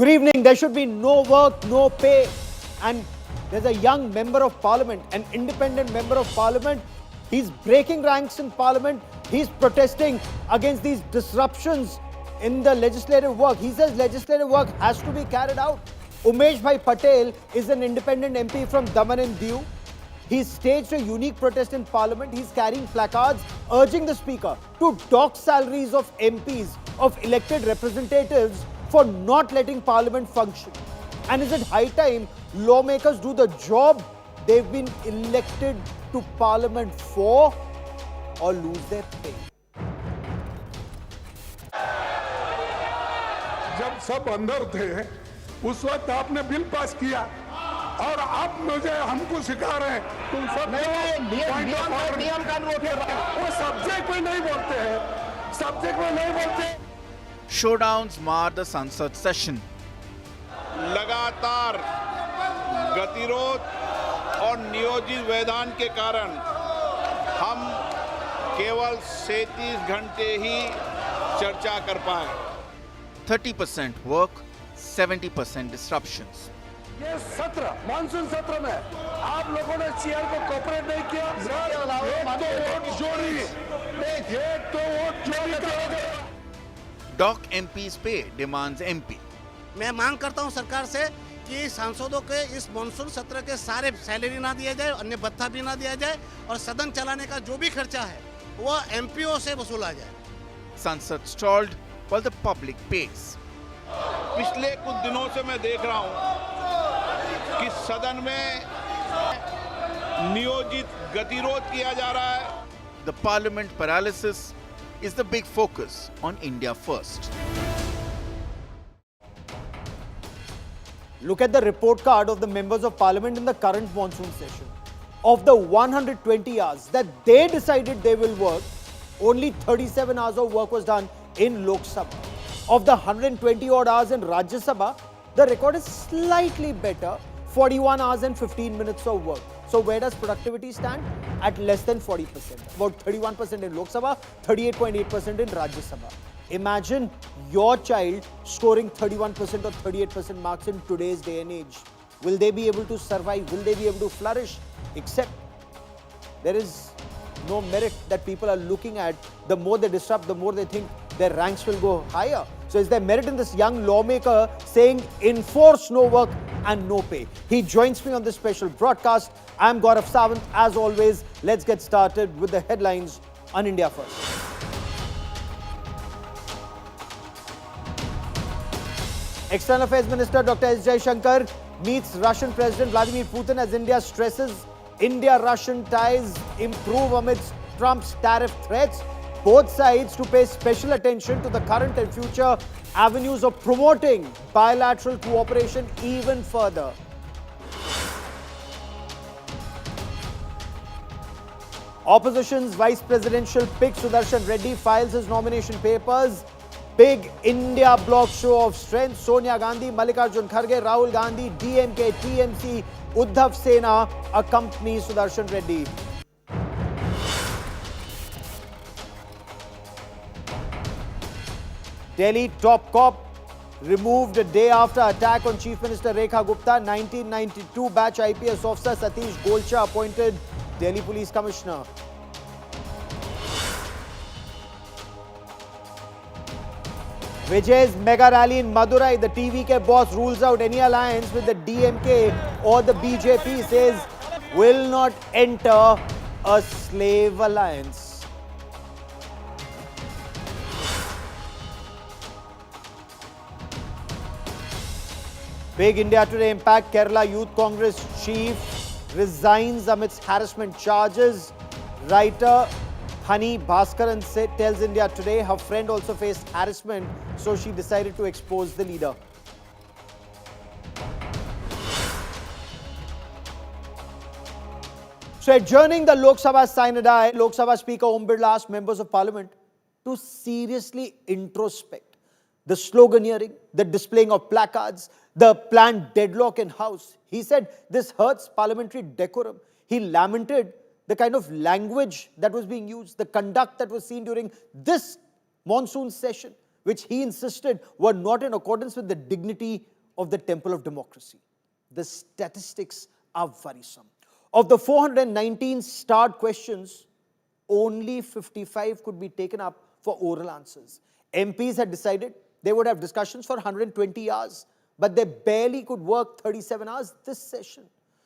Good evening. There should be no work, no pay. And there's a young member of parliament, an independent member of parliament. He's breaking ranks in parliament. He's protesting against these disruptions in the legislative work. He says legislative work has to be carried out. Umesh Bhai Patel is an independent MP from Daman and Diu. He's staged a unique protest in parliament. He's carrying placards urging the speaker to dock salaries of MPs, of elected representatives, for not letting parliament function. And is it high time lawmakers do the job they've been elected to parliament for, or lose their pay? जब सब अंदर थे उस वक्त आपने bill pass किया और आप मुझे हमको सिखा रहे हैं तुम सब नियम कानून वो सब्जेक्ट में नहीं बोलते हैं सब्जेक्ट में नहीं बोलते Showdowns mar the Sansad session. लगातार गतिरोध और नियोजित व्यवधान के कारण हम केवल 37 घंटे ही चर्चा कर पाए. 30% work, 70% disruptions. ये सत्र मानसून सत्र में आप लोगों ने चेयर को कोऑपरेट नहीं किया एक तो वोट चोरी करोगे. Dock MP's pay, demands MP. मैं मांग करता हूं सरकार से कि सांसदों के इस मानसून सत्र के सारे सैलरी ना दिया जाए, अन्य भत्ता भी ना दिया जाए और सदन चलाने का जो भी खर्चा है वो एमपीओ से वसूला जाए. Sansad stalled while the public pays. पिछले कुछ दिनों से मैं देख रहा हूं कि सदन में नियोजित गतिरोध किया जा रहा है. The parliament paralysis is the big focus on India First. Look at the report card of the members of parliament in the current monsoon session. Of the 120 hours that they decided they will work, only 37 hours of work was done in Lok Sabha. Of the 120 odd hours in Rajya Sabha, the record is slightly better, 41 hours and 15 minutes of work. So where does productivity stand? At less than 40%. About 31% in Lok Sabha, 38.8% in Rajya Sabha. Imagine your child scoring 31% or 38% marks in today's day and age. Will they be able to survive? Will they be able to flourish? Except there is no merit that people are looking at. The more they disrupt, the more they think their ranks will go higher. So is there merit in this young lawmaker saying enforce no work and no pay? He joins me on this special broadcast. I'm Gaurav Sawant. As always, let's get started with the headlines on India First. External Affairs Minister Dr. S. Jaishankar meets Russian President Vladimir Putin as India stresses India-Russian ties improve amidst Trump's tariff threats. Both sides to pay special attention to the current and future avenues of promoting bilateral cooperation even further. Opposition's vice presidential pick Sudarshan Reddy files his nomination papers. Big India bloc show of strength. Sonia Gandhi, Mallikarjun Kharge, Rahul Gandhi, DMK, TMC, Uddhav Sena accompany Sudarshan Reddy. Delhi top cop removed a day after attack on Chief Minister Rekha Gupta. 1992 batch IPS officer Satish Golcha appointed Delhi Police Commissioner. Vijay's mega rally in Madurai. The TVK boss rules out any alliance with the DMK or the BJP. Says will not enter a slave alliance. Big India Today impact. Kerala Youth Congress chief resigns amidst harassment charges. Writer Hani Bhaskaran tells India Today her friend also faced harassment, so she decided to expose the leader. So adjourning the Lok Sabha sine die, Lok Sabha Speaker Om Birla asked members of parliament to seriously introspect the sloganeering, the displaying of placards, the planned deadlock in House. He said this hurts parliamentary decorum. He lamented the kind of language that was being used, the conduct that was seen during this monsoon session, which he insisted were not in accordance with the dignity of the temple of democracy. The statistics are worrisome. Of the 419 starred questions, only 55 could be taken up for oral answers. MPs had decided they would have discussions for 120 hours, but they barely could work 37 hours this session.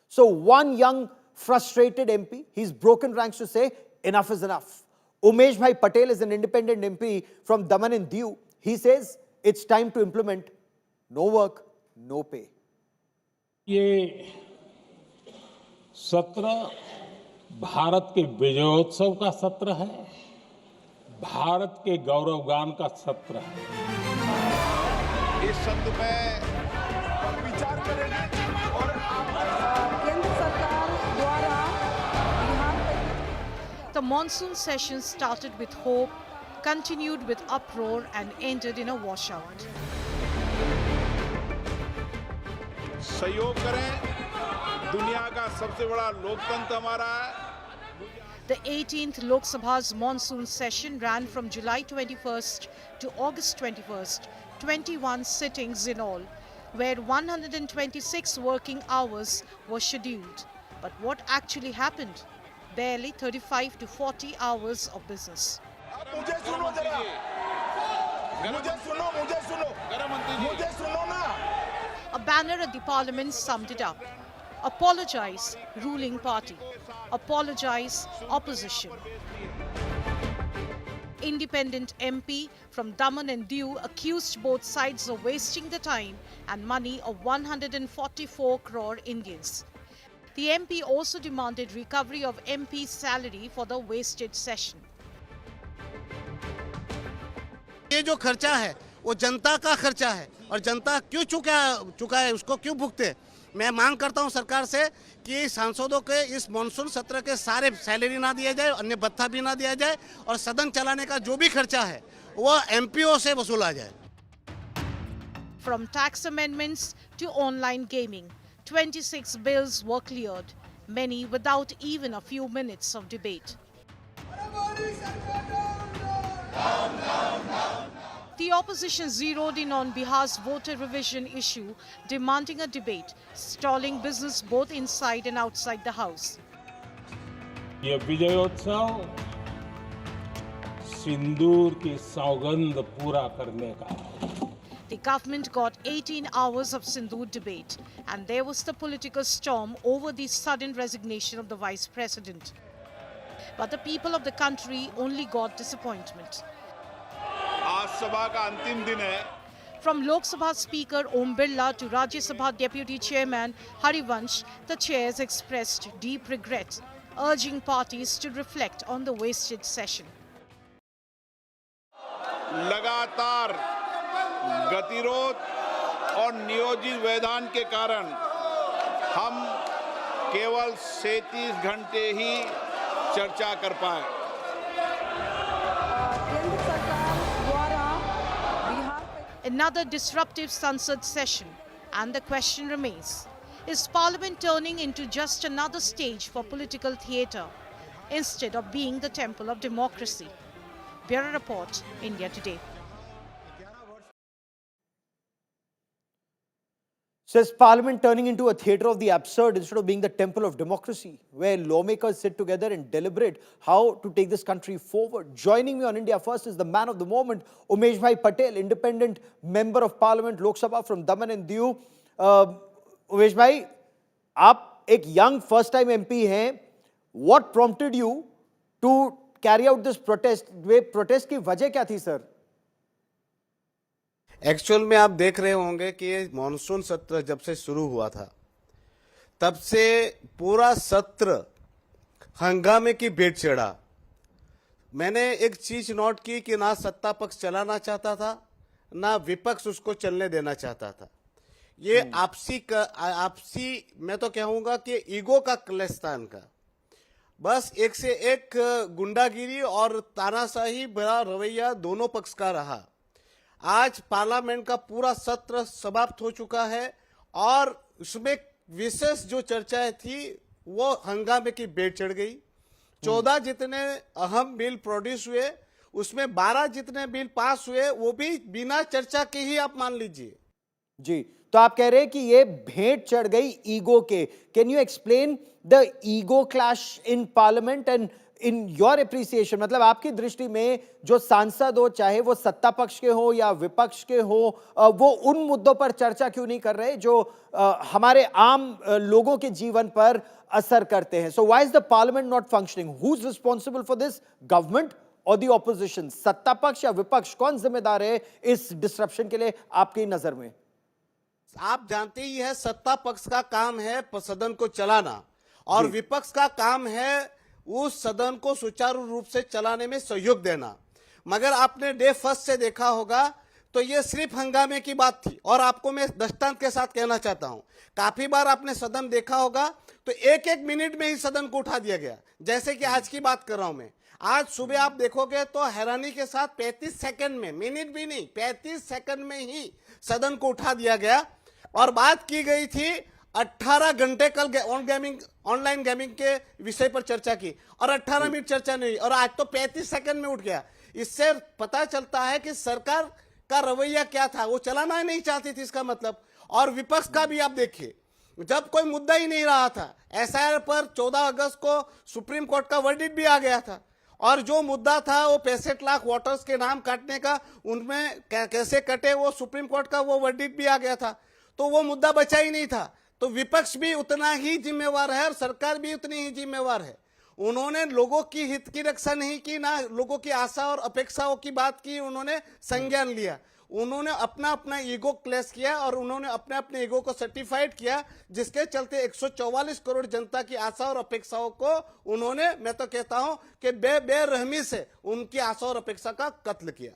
So one young frustrated MP, he's broken ranks to say, enough is enough. Umesh Bhai Patel is an independent MP from Daman and Diu. He says it's time to implement no work, no pay. ये सत्र भारत के विजयोत्सव का सत्र है, भारत के गौरवगान का सत्र है। इस सत्र में विचार करेंगे और केंद्र सरकार द्वारा Bihar The monsoon session started with hope, continued with uproar and ended in a washout. सहयोग करें, दुनिया का सबसे बड़ा लोकतंत्र हमारा है। The 18th Lok Sabha's monsoon session ran from July 21st to August 21st, 21 sittings in all, where 126 working hours were scheduled. But what actually happened? Barely 35 to 40 hours of business. मुझे सुनो जरा, मुझे सुनो ना। A banner at the parliament summed it up. Apologize, ruling party. Apologize, opposition. Independent MP from Daman and Diu accused both sides of wasting the time and money of 144 crore Indians. The MP also demanded recovery of MP's salary for the wasted session. ये जो खर्चा है वो जनता का खर्चा है और जनता क्यों चुका है उसको क्यों भुगते। मैं मांग करता हूं सरकार से कि सांसदों के इस मॉनसून सत्र के सारे सैलरी ना दिया जाए, अन्य भत्ता भी ना दिया जाए और सदन चलाने का जो भी खर्चा है वो एमपीओ से वसूला जाए। From tax amendments to online gaming, 26 bills were cleared, many without even a few minutes of debate. The opposition zeroed in on Bihar's voter revision issue, demanding a debate, stalling business both inside and outside the house. ये विजयोत्सव सिंदूर की सौगंध पूरा करने का है। The government got 18 hours of Sindoor debate, and there was the political storm over the sudden resignation of the vice president. But the people of the country only got disappointment. आज सभा का अंतिम दिन है। From Lok Sabha Speaker Om Birla to Rajya Sabha Deputy Chairman Harivansh, the chairs expressed deep regret, urging parties to reflect on the wasted session. लगातार गतिरोध और नियोजित व्यवधान के कारण हम केवल 37 घंटे ही चर्चा कर पाए। केंद्र सरकार द्वारा Bihar Another disruptive Sansad session, and the question remains, is Parliament turning into just another stage for political theatre instead of being the temple of democracy? Bureau Report, India Today. So is Parliament turning into a theatre of the absurd instead of being the temple of democracy, where lawmakers sit together and deliberate how to take this country forward? Joining me on India First is the man of the moment, Umesh Bhai Patel, independent member of Parliament, Lok Sabha from Daman and Diu. Umesh Bhai, आप एक young first-time MP हैं. What prompted you to carry out this protest? Way protest की वजह क्या थी, sir? Actual में आप देख रहे होंगे कि मॉनसून सत्र जब से शुरू हुआ था तब से पूरा सत्र हंगामे की भेंट चढ़ा। मैंने एक चीज नोट की कि ना सत्ता पक्ष चलाना चाहता था ना विपक्ष उसको चलने देना चाहता था। ये आपसी मैं तो कहूंगा कि ईगो का क्लिस्तान का बस एक से एक गुंडागिरी और तानाशाही भरा रवैया दोनों पक्ष का रहा। आज पार्लियामेंट का पूरा सत्र समाप्त हो चुका है और उसमें विशेष जो चर्चाएं थी वो हंगामे की भेंट चढ़ गई। 14 जितने अहम बिल प्रोड्यूस हुए उसमें 12 जितने बिल पास हुए वो भी बिना चर्चा के ही आप मान लीजिए। जी, तो आप कह रहे हैं कि ये भेंट चढ़ गई ईगो के। Can you explain the ego clash in parliament and in your appreciation, मतलब आपकी दृष्टि में जो सांसद हो, चाहे वो सत्ता पक्ष के हो या विपक्ष के हो, वो उन मुद्दों पर चर्चा क्यों नहीं कर रहे जो हमारे आम लोगों के जीवन पर असर करते हैं? So why is the parliament not functioning? Who is responsible for this, government और द ऑपोजिशन? सत्ता पक्ष या विपक्ष, कौन जिम्मेदार है इस डिसरप्शन के लिए आपकी नजर में? आप जानते ही है सत्ता पक्ष का काम है सदन को चलाना और विपक्ष का काम है उस सदन को सुचारू रूप से चलाने में सहयोग देना। मगर आपने डे फर्स्ट से देखा होगा तो ये सिर्फ हंगामे की बात थी। और आपको मैं दृष्टांत के साथ कहना चाहता हूं, काफी बार आपने सदन देखा होगा तो एक एक मिनट में ही सदन को उठा दिया गया। जैसे कि आज की बात कर रहा हूं मैं, आज सुबह आप देखोगे तो हैरानी के साथ 35 सेकंड में, मिनट भी नहीं 35 सेकंड में ही सदन को उठा दिया गया। और बात की गई थी 18 घंटे कल ऑनलाइन गेमिंग के विषय पर चर्चा की और 18 मिनट चर्चा नहीं हुई और आज तो 35 सेकंड में उठ गया। इससे पता चलता है कि सरकार का रवैया क्या था, वो चलाना ही नहीं चाहती थी इसका मतलब। और विपक्ष का भी आप देखिए, जब कोई मुद्दा ही नहीं रहा था, एसआईआर पर 14 अगस्त को सुप्रीम कोर्ट का वर्डिक्ट भी आ गया था और जो मुद्दा था वो 65 लाख वोटर्स के नाम काटने का, उनमें कैसे कटे वो सुप्रीम कोर्ट का वो वर्डिक्ट भी आ गया था, तो वो मुद्दा बचा ही नहीं था। तो विपक्ष भी उतना ही जिम्मेवार है और सरकार भी उतनी ही जिम्मेवार है। उन्होंने लोगों की हित की रक्षा नहीं की, ना लोगों की आशा और अपेक्षाओं की बात की, उन्होंने संज्ञान लिया। उन्होंने अपना अपना ईगो क्लेश किया और उन्होंने अपने अपने ईगो को सर्टिफाइड किया, जिसके चलते 144 करोड़ जनता की आशा और अपेक्षाओं को उन्होंने, मैं तो कहता हूं कि बेरहमी से उनकी आशा और अपेक्षा का कत्ल किया।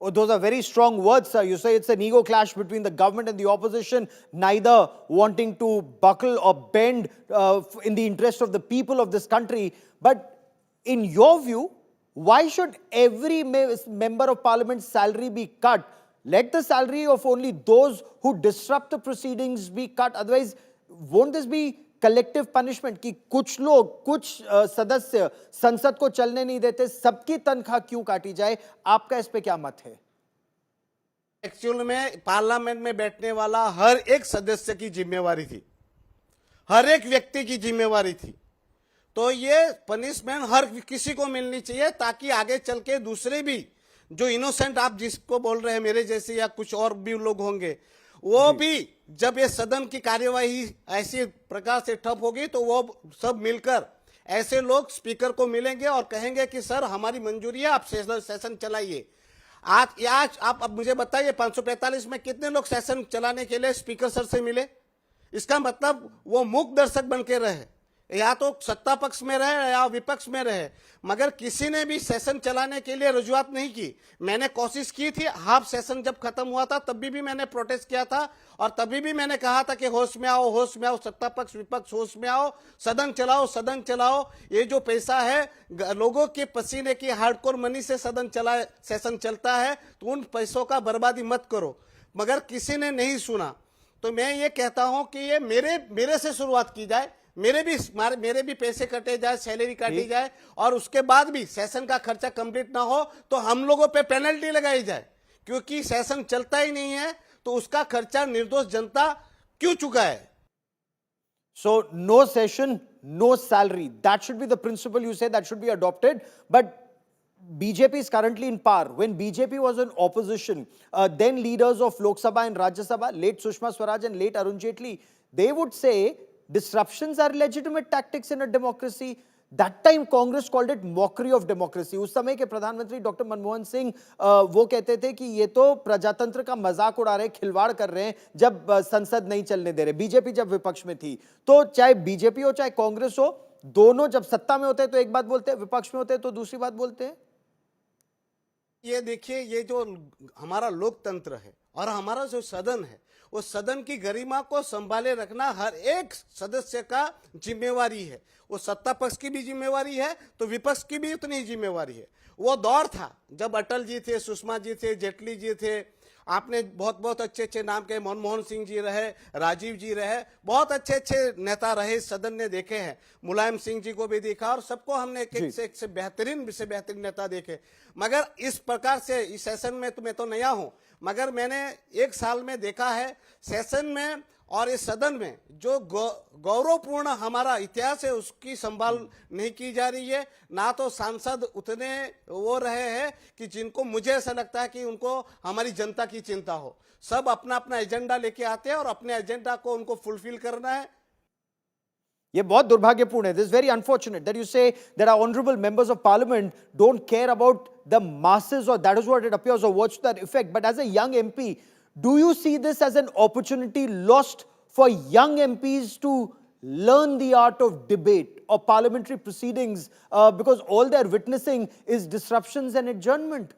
Oh, those are very strong words, sir. You say it's an ego clash between the government and the opposition, neither wanting to buckle or bend in the interest of the people of this country. But in your view, why should every member of parliament's salary be cut? Let the salary of only those who disrupt the proceedings be cut. Otherwise, won't this be collective punishment कि कुछ लोग, कुछ सदस्य संसद को चलने नहीं देते, सबकी तनख्वाह क्यों काटी जाए? आपका इस पे क्या मत है? एक्चुअल में पार्लियामेंट में बैठने वाला हर एक सदस्य की जिम्मेवारी थी, हर एक व्यक्ति की जिम्मेवारी थी। तो ये पनिशमेंट हर किसी को मिलनी चाहिए ताकि आगे चल के दूसरे भी जो इनोसेंट, आप जिसको बोल रहे हैं मेरे जैसे या कुछ और भी लोग होंगे, वो भी जब ये सदन की कार्यवाही ऐसी प्रकार से ठप होगी तो वो सब मिलकर ऐसे लोग स्पीकर को मिलेंगे और कहेंगे कि सर हमारी मंजूरी है, आप सेशन चलाइए। आज आप अब मुझे बताइए 545 में कितने लोग सेशन चलाने के लिए स्पीकर सर से मिले? इसका मतलब वो मूक दर्शक बन के रहे, या तो सत्ता पक्ष में रहे या विपक्ष में रहे, मगर किसी ने भी सेशन चलाने के लिए रजुआत नहीं की। मैंने कोशिश की थी, हाफ सेशन जब खत्म हुआ था तभी भी मैंने प्रोटेस्ट किया था और तभी भी मैंने कहा था कि होश में आओ, होश में आओ, सत्ता पक्ष विपक्ष होश में आओ, सदन चलाओ, सदन चलाओ। ये जो पैसा है लोगों के पसीने की हार्डकोर मनी से सेशन चलता है, तो उन पैसों का बर्बादी मत करो। मगर किसी ने नहीं सुना। तो मैं ये कहता हूं कि ये मेरे से शुरुआत की जाए, मेरे भी पैसे कटे जाए, सैलरी काटी जाए और उसके बाद भी सेशन का खर्चा कंप्लीट ना हो तो हम लोगों पे पेनल्टी लगाई जाए, क्योंकि सेशन चलता ही नहीं है तो उसका खर्चा निर्दोष जनता क्यों चुकाए? So no session, no salary. That should be the principle you say that should be adopted. But BJP is currently in power. When BJP was in opposition, then leaders of Lok Sabha and Rajya Sabha, late Sushma Swaraj and late Arun Jaitley, they would say disruptions are legitimate tactics in a democracy. That time Congress called it mockery of democracy. उस समय के प्रधानमंत्री doctor Manmohan Singh वो कहते थे कि ये तो प्रजातंत्र का मजाक उड़ा रहे, खिलवाड़ कर रहे हैं जब संसद नहीं चलने दे रहे। बीजेपी जब विपक्ष में थी, तो चाहे बीजेपी हो चाहे कांग्रेस हो, दोनों जब सत्ता में होते हैं तो एक बात बोलते हैं, विपक्ष में होते हैं तो दूसरी बात बोलते हैं। ये देखिए, ये जो हमारा लोकतंत्र है और हमारा जो सदन है, वो सदन की गरिमा को संभाले रखना हर एक सदस्य का जिम्मेवारी है। वो सत्ता पक्ष की भी जिम्मेवारी है तो विपक्ष की भी उतनी ही जिम्मेवारी है। वो दौर था जब अटल जी थे, सुषमा जी थे, जेटली जी थे, आपने बहुत बहुत अच्छे अच्छे नाम के मनमोहन सिंह जी रहे, राजीव जी रहे, बहुत अच्छे अच्छे नेता रहे इस सदन ने देखे हैं। मुलायम सिंह जी को भी देखा और सबको हमने एक से बेहतरीन नेता देखे। मगर इस प्रकार से इस सेशन में तो मैं तो नया हूं, मगर मैंने एक साल में देखा है सेशन में और इस सदन में जो गौरवपूर्ण हमारा इतिहास है उसकी संभाल नहीं की जा रही है। ना तो सांसद उतने वो रहे हैं कि जिनको मुझे ऐसा लगता है कि उनको हमारी जनता की चिंता हो। सब अपना अपना एजेंडा लेके आते हैं और अपने एजेंडा को उनको फुलफिल करना है। ये बहुत दुर्भाग्यपूर्ण है. This is very unfortunate that you say that our honorable members of parliament don't care about the masses, or that is what it appears, or words to that effect. But as a young MP, do you see this as an opportunity lost for young MPs to learn the art of debate or parliamentary proceedings, because all they're witnessing is disruptions and adjournment?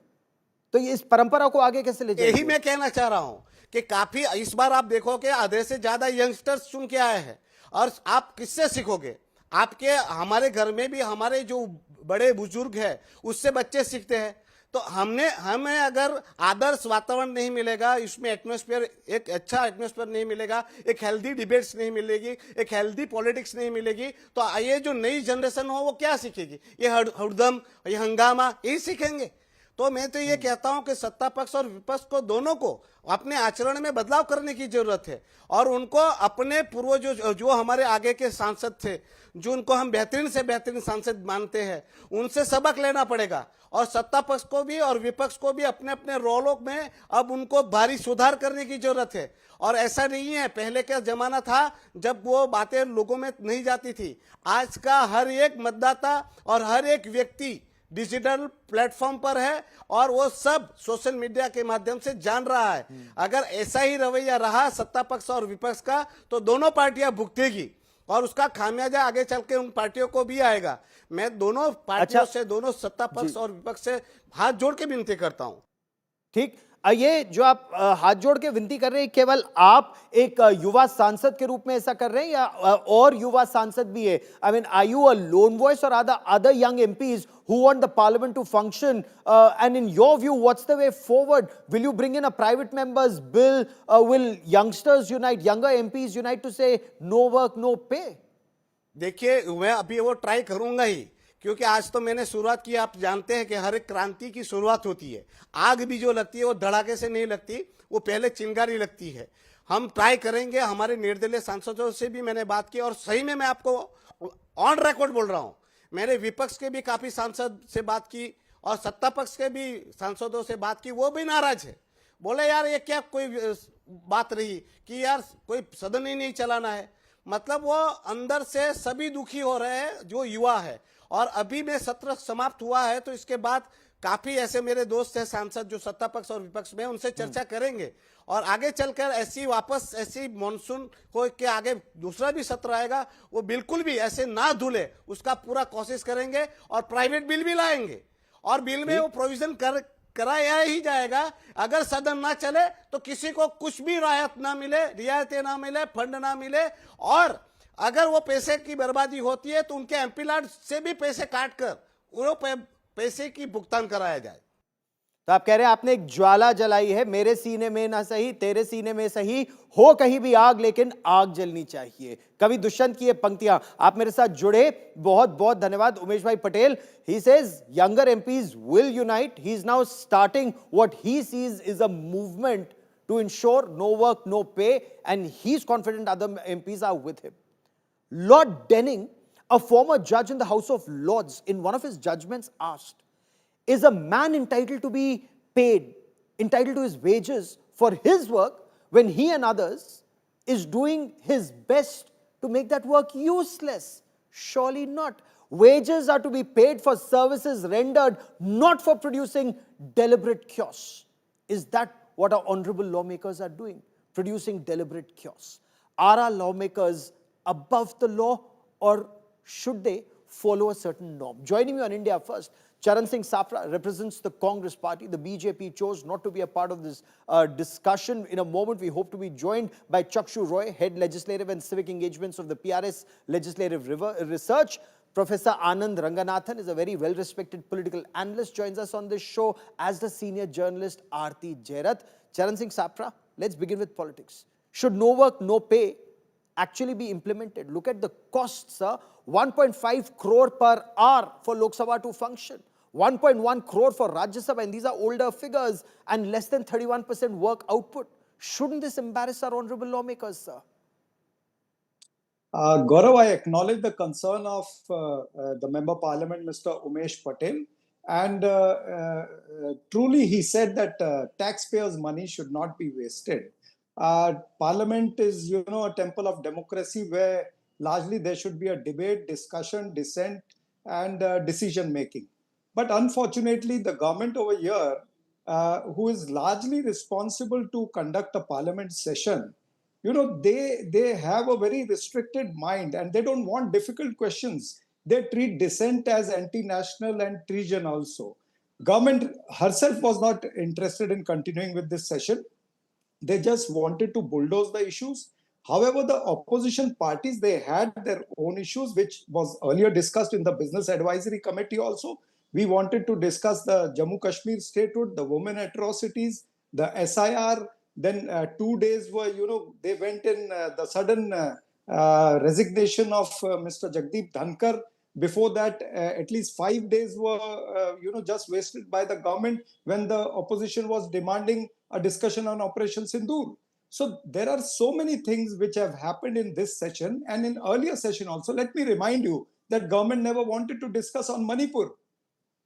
तो ये इस परंपरा को आगे कैसे ले जाएंगे? यही मैं कहना चाह रहा हूं कि काफी इस बार आप देखोगे आधे से ज्यादा यंगस्टर्स चुन के आए हैं। और आप किससे सीखोगे? आपके हमारे घर में भी हमारे जो बड़े बुजुर्ग हैं उससे बच्चे सीखते हैं। तो हमें अगर आदर्श वातावरण नहीं मिलेगा, इसमें एटमॉस्फेयर, एक अच्छा एटमॉस्फेयर नहीं मिलेगा, एक हेल्दी डिबेट्स नहीं मिलेगी, एक हेल्दी पॉलिटिक्स नहीं मिलेगी, तो ये जो नई जनरेशन हो वो क्या सीखेगी? ये हुड़दम, ये हंगामा, यही सीखेंगे। तो मैं तो ये कहता हूं कि सत्ता पक्ष और विपक्ष को दोनों को अपने आचरण में बदलाव करने की जरूरत है और उनको अपने पूर्वजों जो हमारे आगे के सांसद थे, जो उनको हम बेहतरीन से बेहतरीन सांसद मानते हैं, उनसे सबक लेना पड़ेगा। और सत्ता पक्ष को भी और विपक्ष को भी अपने अपने रोलों में अब उनको भारी सुधार करने की जरूरत है। और ऐसा नहीं है पहले का जमाना था जब वो बातें लोगों में नहीं जाती थी। आज का हर एक मतदाता और हर एक व्यक्ति डिजिटल प्लेटफॉर्म पर है और वो सब सोशल मीडिया के माध्यम से जान रहा है। अगर ऐसा ही रवैया रहा सत्ता पक्ष और विपक्ष का तो दोनों पार्टियां भुगतेगी और उसका खामियाजा आगे चल के उन पार्टियों को भी आएगा। मैं दोनों पार्टियों से, दोनों सत्ता पक्ष और विपक्ष से हाथ जोड़ के विनती करता हूं। ठीक, ये जो आप हाथ जोड़ के विनती कर रहे हैं, केवल आप एक युवा सांसद के रूप में ऐसा कर रहे हैं या और युवा सांसद भी है? I mean, are you a lone voice और other young MPs who want the parliament to function, and in your view what's the way forward? Will you bring in a private member's bill? Will youngsters unite, younger MPs unite to say no work no pay? देखिए, मैं अभी वो try करूंगा ही, क्योंकि आज तो मैंने शुरुआत की। आप जानते हैं कि हर एक क्रांति की शुरुआत होती है। आग भी जो लगती है वो धड़ाके से नहीं लगती, वो पहले चिंगारी लगती है। हम ट्राई करेंगे। हमारे निर्दलीय सांसदों से भी मैंने बात की और सही में मैं आपको ऑन रिकॉर्ड बोल रहा हूं, मैंने विपक्ष के भी काफी सांसद से बात की और सत्ता पक्ष के भी सांसदों से बात की। वो भी नाराज है, बोले यार ये क्या कोई बात रही कि यार कोई सदन ही नहीं चलाना है। मतलब वो अंदर से सभी दुखी हो रहे हैं जो युवा है। और अभी में सत्र समाप्त हुआ है तो इसके बाद काफी ऐसे मेरे दोस्त हैं सांसद जो सत्ता पक्ष और विपक्ष में, उनसे चर्चा करेंगे और आगे चलकर ऐसी मॉनसून को के आगे दूसरा भी सत्र आएगा, वो बिल्कुल भी ऐसे ना धुले उसका पूरा कोशिश करेंगे और प्राइवेट बिल भी लाएंगे और बिल में वो प्रोविजन कराया ही जाएगा। अगर सदन ना चले तो किसी को कुछ भी रियायतें ना मिले, फंड ना मिले, और अगर वो पैसे की बर्बादी होती है तो उनके एमपी लाड से भी पैसे काट कर वो पैसे की भुगतान कराया जाए। तो आप कह रहे हैं आपने एक ज्वाला जलाई है, मेरे सीने में ना सही तेरे सीने में सही हो कहीं भी आग, लेकिन आग जलनी चाहिए। कवि दुष्यंत की ये पंक्तियां आप मेरे साथ जुड़े, बहुत बहुत धन्यवाद। उमेश भाई Patel, he says younger MPs will unite. He is now starting what he sees is a movement to ensure no work no pay, and he's confident other MPs are with him. Lord Denning, a former judge in the House of Lords, in one of his judgments asked, is a man entitled to be paid, entitled to his wages for his work when he and others is doing his best to make that work useless? Surely not. Wages are to be paid for services rendered, not for producing deliberate chaos. Is that what our honorable lawmakers are doing? Producing deliberate chaos. Are our lawmakers above the law, or should they follow a certain norm? Joining me on India First, Charan Singh Safra represents the Congress party. The BJP chose not to be a part of this discussion. In a moment, we hope to be joined by Chakshu Roy, Head Legislative and Civic Engagements of the PRS Legislative Research. Professor Anand Ranganathan is a very well-respected political analyst, joins us on this show as the senior journalist Aarti Jairath. Charan Singh Sapra, let's begin with politics. Should no work, no pay actually be implemented? Look at the costs, sir. 1.5 crore per hour for Lok Sabha to function. 1.1 crore for Rajya Sabha, and these are older figures, and less than 31% work output. Shouldn't this embarrass our honorable lawmakers, sir? Gaurav, I acknowledge the concern of the Member Parliament, Mr. Umesh Patel. And truly, he said that taxpayers' money should not be wasted. Parliament is, a temple of democracy where largely there should be a debate, discussion, dissent, and decision making. But unfortunately, the government over here, who is largely responsible to conduct a parliament session, they have a very restricted mind and they don't want difficult questions. They treat dissent as anti-national and treason also. Government herself was not interested in continuing with this session. They just wanted to bulldoze the issues. However, the opposition parties, they had their own issues, which was earlier discussed in the Business Advisory Committee also. We wanted to discuss the Jammu Kashmir statehood, the women atrocities, the SIR. Then 2 days were, they went in the sudden resignation of Mr. Jagdeep Dhankar. Before that, at least 5 days were, just wasted by the government when the opposition was demanding a discussion on Operation Sindoor. So there are so many things which have happened in this session and in earlier session also. Let me remind you that government never wanted to discuss on Manipur.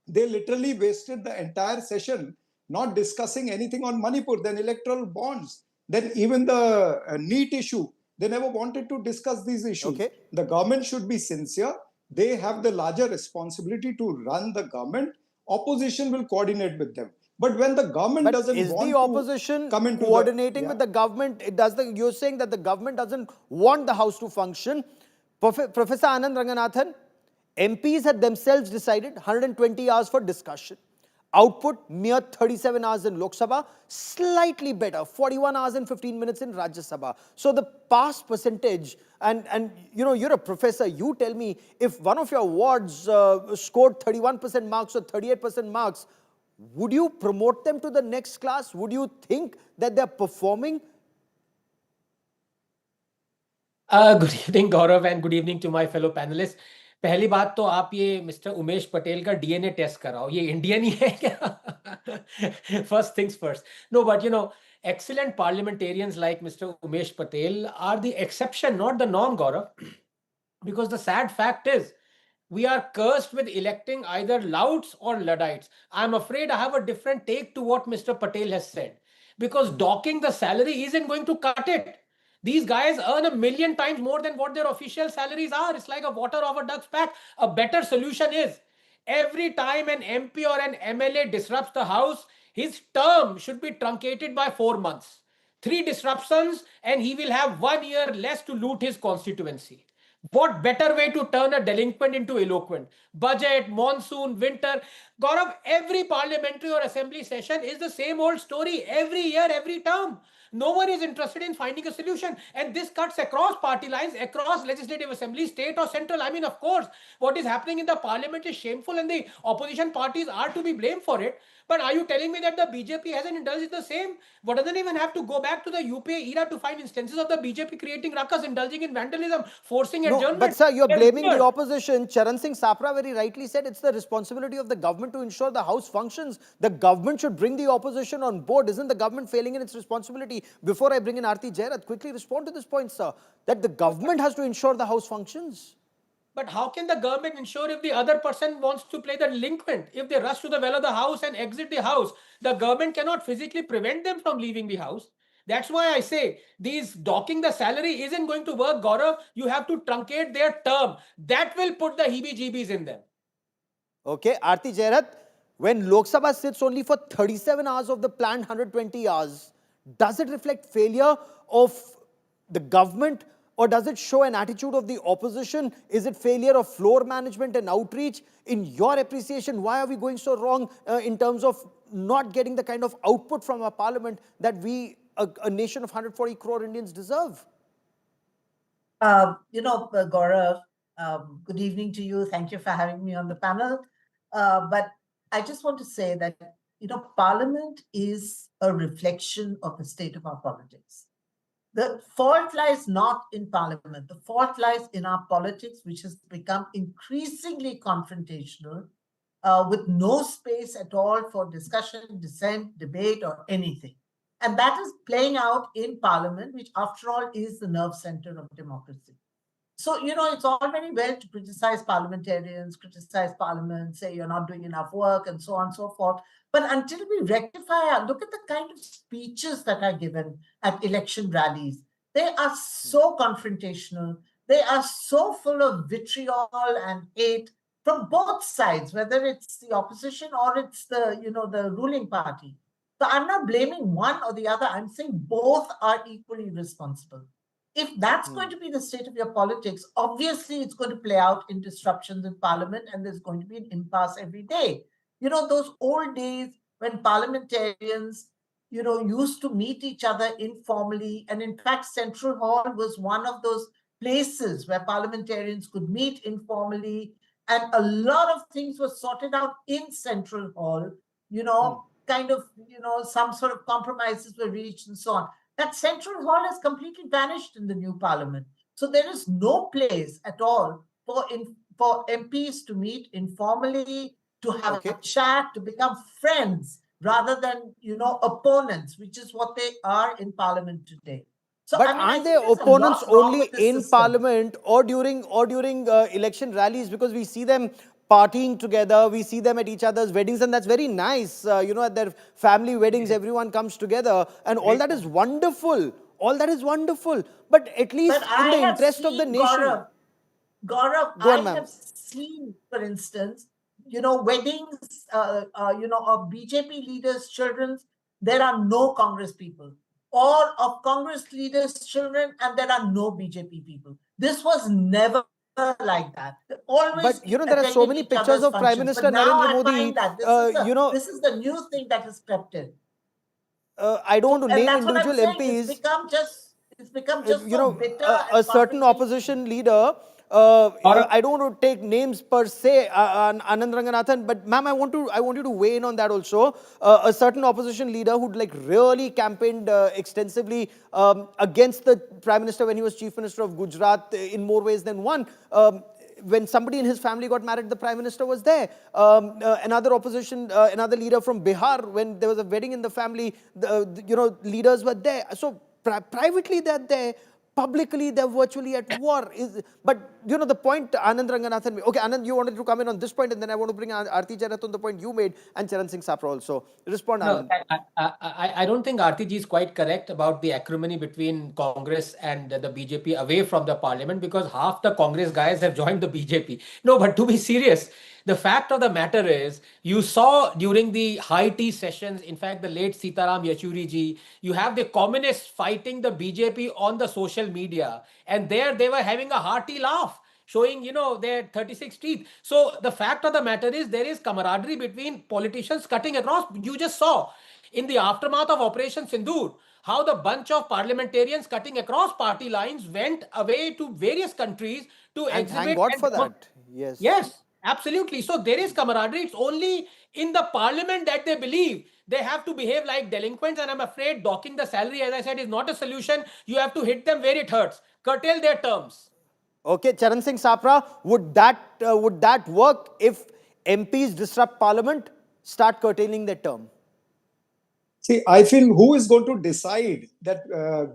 They literally wasted the entire session not discussing anything on Manipur, then electoral bonds, then even the NEET issue. They never wanted to discuss these issues. Okay. The government should be sincere. They have the larger responsibility to run the government. Opposition will coordinate with them. But when the government doesn't is want the opposition to come into coordinating with the government? You're saying that the government doesn't want the House to function. Professor Anand Ranganathan, MPs had themselves decided 120 hours for discussion. Output, mere 37 hours in Lok Sabha, slightly better, 41 hours and 15 minutes in Rajya Sabha. So the pass percentage, and you're a professor, you tell me, if one of your wards scored 31% marks or 38% marks, would you promote them to the next class? Would you think that they're performing? Good evening, Gaurav, and good evening to my fellow panelists. पहली बात तो आप ये mister Umesh Patel का DNA test कराओ, ये Indian ही है क्या? First things first. No, but excellent parliamentarians like Mr. Umesh Patel are the exception, not the norm, Gaurav. Because the sad fact is, we are cursed with electing either louts or Luddites. I'm afraid I have a different take to what Mr. Patel has said. Because docking the salary isn't going to cut it. These guys earn 1,000,000 times more than what their official salaries are. It's like a water off a duck's back. A better solution is, every time an MP or an MLA disrupts the House, his term should be truncated by 4 months. 3 disruptions and he will have 1 year less to loot his constituency. What better way to turn a delinquent into eloquent? Budget, monsoon, winter. Gaurav, every parliamentary or assembly session is the same old story. Every year, every term. No one is interested in finding a solution. And this cuts across party lines, across legislative assembly, state or central. I mean, of course, what is happening in the parliament is shameful and the opposition parties are to be blamed for it. But are you telling me that the BJP hasn't indulged in the same? What doesn't even have to go back to the UPA era to find instances of the BJP creating ruckus, indulging in vandalism, forcing adjournment? But sir, you're blaming the opposition. Charan Singh Sapra very rightly said it's the responsibility of the government to ensure the House functions. The government should bring the opposition on board. Isn't the government failing in its responsibility? Before I bring in Aarti Jairath, quickly respond to this point, sir, that the government has to ensure the House functions. But how can the government ensure if the other person wants to play the delinquent? If they rush to the well of the House and exit the House, the government cannot physically prevent them from leaving the House. That's why I say these docking the salary isn't going to work, Gaurav. You have to truncate their term. That will put the heebie-jeebies in them. Okay, Aarti Jairath, when Lok Sabha sits only for 37 hours of the planned 120 hours, does it reflect failure of the government, or does it show an attitude of the opposition? Is it failure of floor management and outreach? In your appreciation, why are we going so wrong in terms of not getting the kind of output from our parliament that we, a nation of 140 crore Indians, deserve? Gaurav, Good evening to you. Thank you for having me on the panel. But I just want to say that, Parliament is a reflection of the state of our politics. The fault lies not in Parliament. The fault lies in our politics, which has become increasingly confrontational, with no space at all for discussion, dissent, debate, or anything. And that is playing out in Parliament, which, after all, is the nerve center of democracy. So, it's all very well to criticize parliamentarians, criticize Parliament, say you're not doing enough work, and so on and so forth. But until we rectify, look at the kind of speeches that are given at election rallies. They are so confrontational. They are so full of vitriol and hate from both sides, whether it's the opposition or it's the ruling party. So I'm not blaming one or the other. I'm saying both are equally responsible. If that's going to be the state of your politics, obviously it's going to play out in disruptions in Parliament, and there's going to be an impasse every day. Those old days when parliamentarians, used to meet each other informally. And in fact, Central Hall was one of those places where parliamentarians could meet informally. And a lot of things were sorted out in Central Hall, some sort of compromises were reached and so on. That Central Hall has completely vanished in the new Parliament. So there is no place at all for MPs to meet informally, to have a chat, to become friends, rather than, opponents, which is what they are in Parliament today. So, But I aren't think they there's a opponents lot wrong only with this in system. Parliament or during election rallies? Because we see them partying together, we see them at each other's weddings, and that's very nice. At their family weddings, everyone comes together, and all that is wonderful. All that is wonderful. But at least But in I the have interest of the seen, nation. Gaurav, Go I on, ma'am. have seen, for instance, weddings, of BJP leaders' children, there are no Congress people. Or of Congress leaders' children, and there are no BJP people. This was never like that. They always But there are so attending many each pictures other's of Prime functions. Minister But now Narendra I Modi. find that this is the new thing that has crept in. I don't So, want to and name that's what I'm individual saying. MPs. It's become just so bitter A and certain confrontational. opposition leader, I don't want to take names per se, Anand Ranganathan, but ma'am, I want you to weigh in on that also. A certain opposition leader who'd really campaigned extensively against the Prime Minister when he was Chief Minister of Gujarat in more ways than one. When somebody in his family got married, the Prime Minister was there. Another leader from Bihar, when there was a wedding in the family, leaders were there. So privately they're there, publicly they're virtually at war. But the point Anand Ranganathan made. Okay, Anand, you wanted to come in on this point, and then I want to bring Aarti Jarat on the point you made, and Charan Singh Sapra also. Respond, No, Anand. I don't think Aarti ji is quite correct about the acrimony between Congress and the BJP away from the parliament, because half the Congress guys have joined the BJP. No, but to be serious, the fact of the matter is, you saw during the high tea sessions, in fact, the late Sitaram Yechuri ji, you have the communists fighting the BJP on the social media, and there they were having a hearty laugh, showing, their 36 teeth. So the fact of the matter is, there is camaraderie between politicians cutting across. You just saw in the aftermath of Operation Sindoor how the bunch of parliamentarians cutting across party lines went away to various countries to And thank exhibit God and for that. Yes. yes, absolutely. So there is camaraderie. It's only in the parliament that they believe they have to behave like delinquents. And I'm afraid docking the salary, as I said, is not a solution. You have to hit them where it hurts, curtail their terms. Okay, Charan Singh Sapra, would that work if MPs disrupt Parliament, start curtailing their term? See, I feel who is going to decide that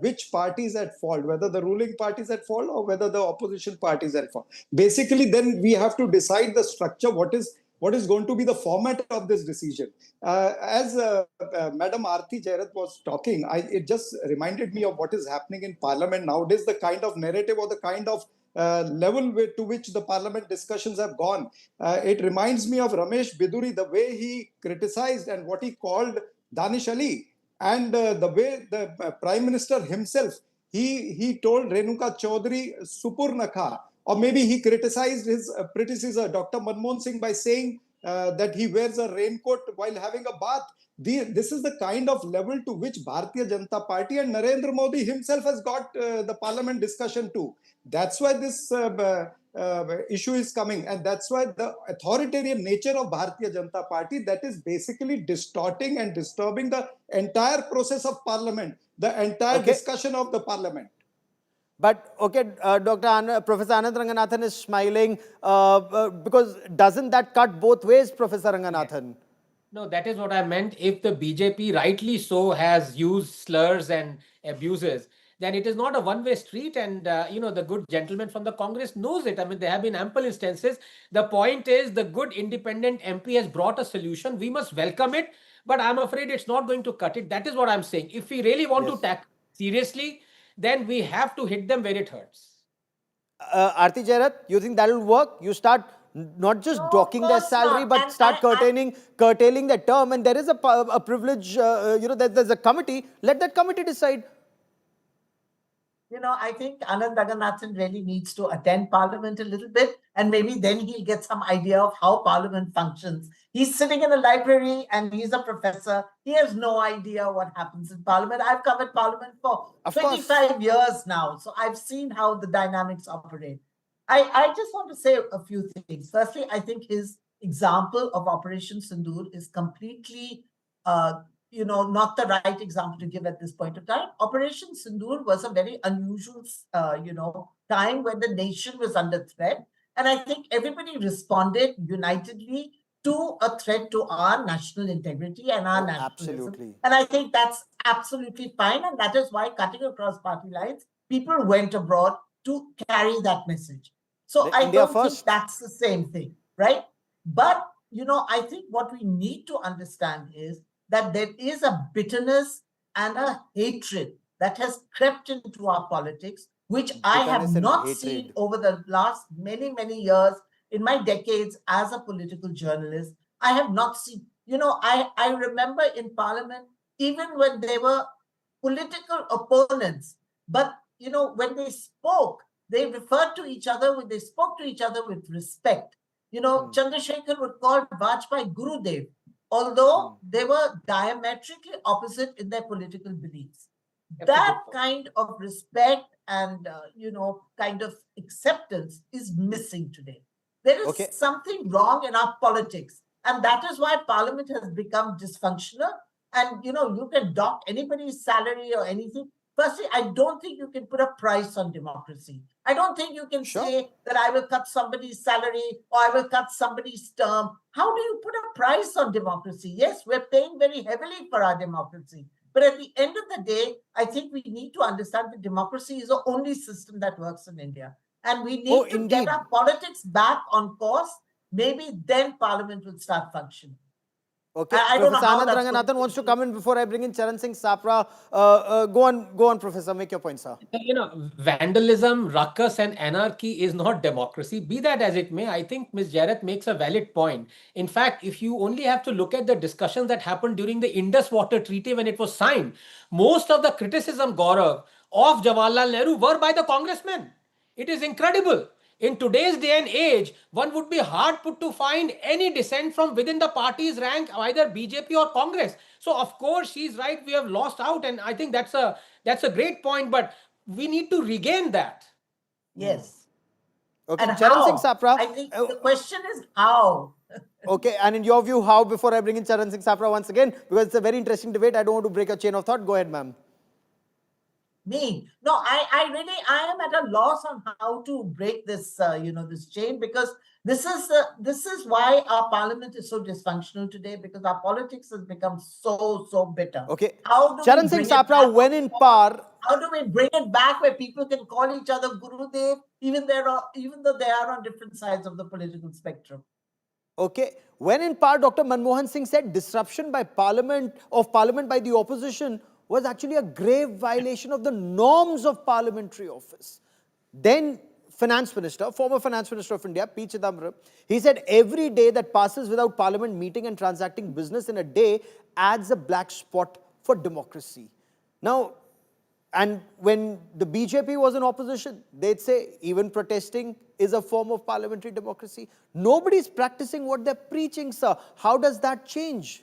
which party is at fault, whether the ruling party is at fault or whether the opposition party is at fault. Basically, then we have to decide the structure, what is going to be the format of this decision. As Madam Aarti Jairat was talking, it just reminded me of what is happening in Parliament nowadays, the kind of narrative or the kind of level to which the Parliament discussions have gone. It reminds me of Ramesh Biduri, the way he criticized and what he called Danish Ali, and the way the Prime Minister himself, he told Renuka Chaudhary Supurnakha, or maybe he criticized his predecessor, Dr. Manmohan Singh, by saying that he wears a raincoat while having a bath. This is the kind of level to which Bharatiya Janata Party and Narendra Modi himself has got the parliament discussion to. That's why this issue is coming, and that's why the authoritarian nature of Bharatiya Janata Party, that is basically distorting and disturbing the entire process of parliament, the entire discussion of the parliament. But okay, Professor Anand Ranganathan is smiling because doesn't that cut both ways, Professor Ranganathan? No, that is what I meant. If the BJP rightly so has used slurs and abuses, then it is not a one-way street. And, the good gentleman from the Congress knows it. I mean, there have been ample instances. The point is the good independent MP has brought a solution. We must welcome it. But I'm afraid it's not going to cut it. That is what I'm saying. If we really want to tackle seriously, then we have to hit them where it hurts. Aarti Jairat, you think that will work? You start not just docking their salary, but start curtailing their term. And there is a privilege, there's a committee. Let that committee decide. I think Anand Ranganathan really needs to attend Parliament a little bit, and maybe then he'll get some idea of how Parliament functions. He's sitting in a library and he's a professor. He has no idea what happens in Parliament. I've covered Parliament for 25 years now, so I've seen how the dynamics operate. I just want to say a few things. Firstly, I think his example of Operation Sindoor is completely not the right example to give at this point of time. Operation Sindoor was a very unusual, time when the nation was under threat. And I think everybody responded unitedly to a threat to our national integrity and our nationalism. Absolutely. And I think that's absolutely fine. And that is why, cutting across party lines, people went abroad to carry that message. So I don't think that's the same thing, right? But, I think what we need to understand is that there is a bitterness and a hatred that has crept into our politics, which I have not seen over the last many, many years in my decades as a political journalist. I have not seen, I remember in Parliament, even when they were political opponents, but, when they spoke, they referred to each other, they spoke to each other with respect. Chandrasekhar would call Vajpayee Gurudev, although they were diametrically opposite in their political beliefs. That kind of respect and, kind of acceptance is missing today. There is something wrong in our politics. And that is why Parliament has become dysfunctional. And, you can dock anybody's salary or anything. Firstly, I don't think you can put a price on democracy. I don't think you can say that I will cut somebody's salary or I will cut somebody's term. How do you put a price on democracy? Yes, we're paying very heavily for our democracy. But at the end of the day, I think we need to understand that democracy is the only system that works in India. And we need to get our politics back on course. Maybe then Parliament will start functioning. Okay, Professor Anand Ranganathan wants to come in before I bring in Charan Singh Sapra. Go on, Professor. Make your point, sir. Vandalism, ruckus and anarchy is not democracy. Be that as it may, I think Ms. Jairat makes a valid point. In fact, if you only have to look at the discussions that happened during the Indus Water Treaty when it was signed, most of the criticism, Gaurav, of Jawaharlal Nehru were by the congressmen. It is incredible. In today's day and age, one would be hard put to find any dissent from within the party's rank, either BJP or Congress. So, of course, she's right. We have lost out, and I think that's a great point. But we need to regain that. Yes. Okay, and Charan Singh Sapra. I think the question is how. Okay, and in your view, how? Before I bring in Charan Singh Sapra once again, because it's a very interesting debate. I don't want to break a chain of thought. Go ahead, ma'am. Me? No, I am at a loss on how to break this, this chain, because this is why our parliament is so dysfunctional today, because our politics has become so bitter. Okay. Charan Singh Sapra, when in power, how do we bring it back where people can call each other Gurudev, even though they are on different sides of the political spectrum? Okay. When in power, Dr. Manmohan Singh said disruption by parliament by the opposition was actually a grave violation of the norms of parliamentary office. Then former finance minister of India, P. Chidambaram, he said every day that passes without parliament meeting and transacting business in a day adds a black spot for democracy. Now, and when the BJP was in opposition, they'd say even protesting is a form of parliamentary democracy. Nobody's practicing what they're preaching, sir. How does that change?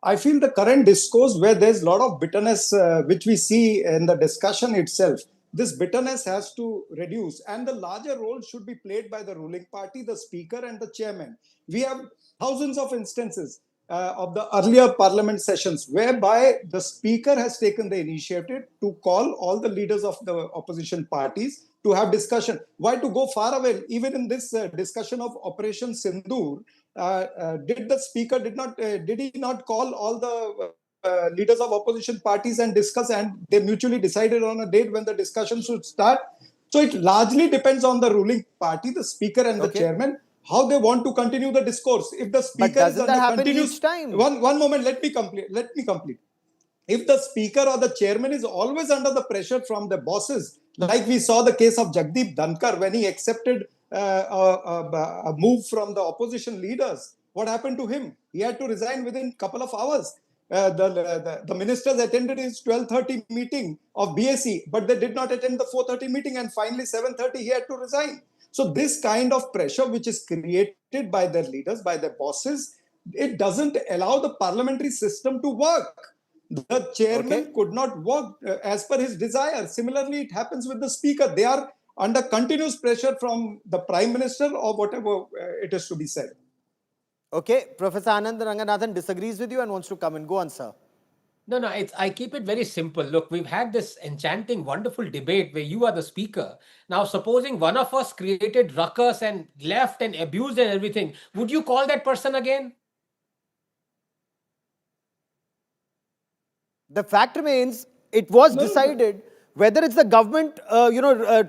I feel the current discourse where there's a lot of bitterness, which we see in the discussion itself, this bitterness has to reduce, and the larger role should be played by the ruling party, the speaker and the chairman. We have thousands of instances of the earlier parliament sessions whereby the speaker has taken the initiative to call all the leaders of the opposition parties to have discussion. Why to go far away? Even in this discussion of Operation Sindoor, did the speaker did he not call all the leaders of opposition parties and discuss, and they mutually decided on a date when the discussion should start? So it largely depends on the ruling party, the speaker and the chairman, how they want to continue the discourse. If the speaker is doesn't that under happen continuous each time? one moment, let me complete. If the speaker or the chairman is always under the pressure from the bosses, like we saw the case of Jagdeep Dhankar when he accepted a move from the opposition leaders, what happened to him? He had to resign within a couple of hours. The ministers attended his 12:30 meeting of BSc, but they did not attend the 4:30 meeting, and finally 7:30 he had to resign. So this kind of pressure which is created by their leaders, by their bosses, it doesn't allow the parliamentary system to work. The chairman could not work as per his desire. Similarly, it happens with the speaker. They are under continuous pressure from the prime minister or whatever it is to be said. Okay, Professor Anand Ranganathan disagrees with you and wants to come in. Go on, sir. No, I keep it very simple. Look, we've had this enchanting, wonderful debate where you are the speaker. Now, supposing one of us created ruckus and left and abused and everything, would you call that person again? The fact remains, it was decided whether it's the government,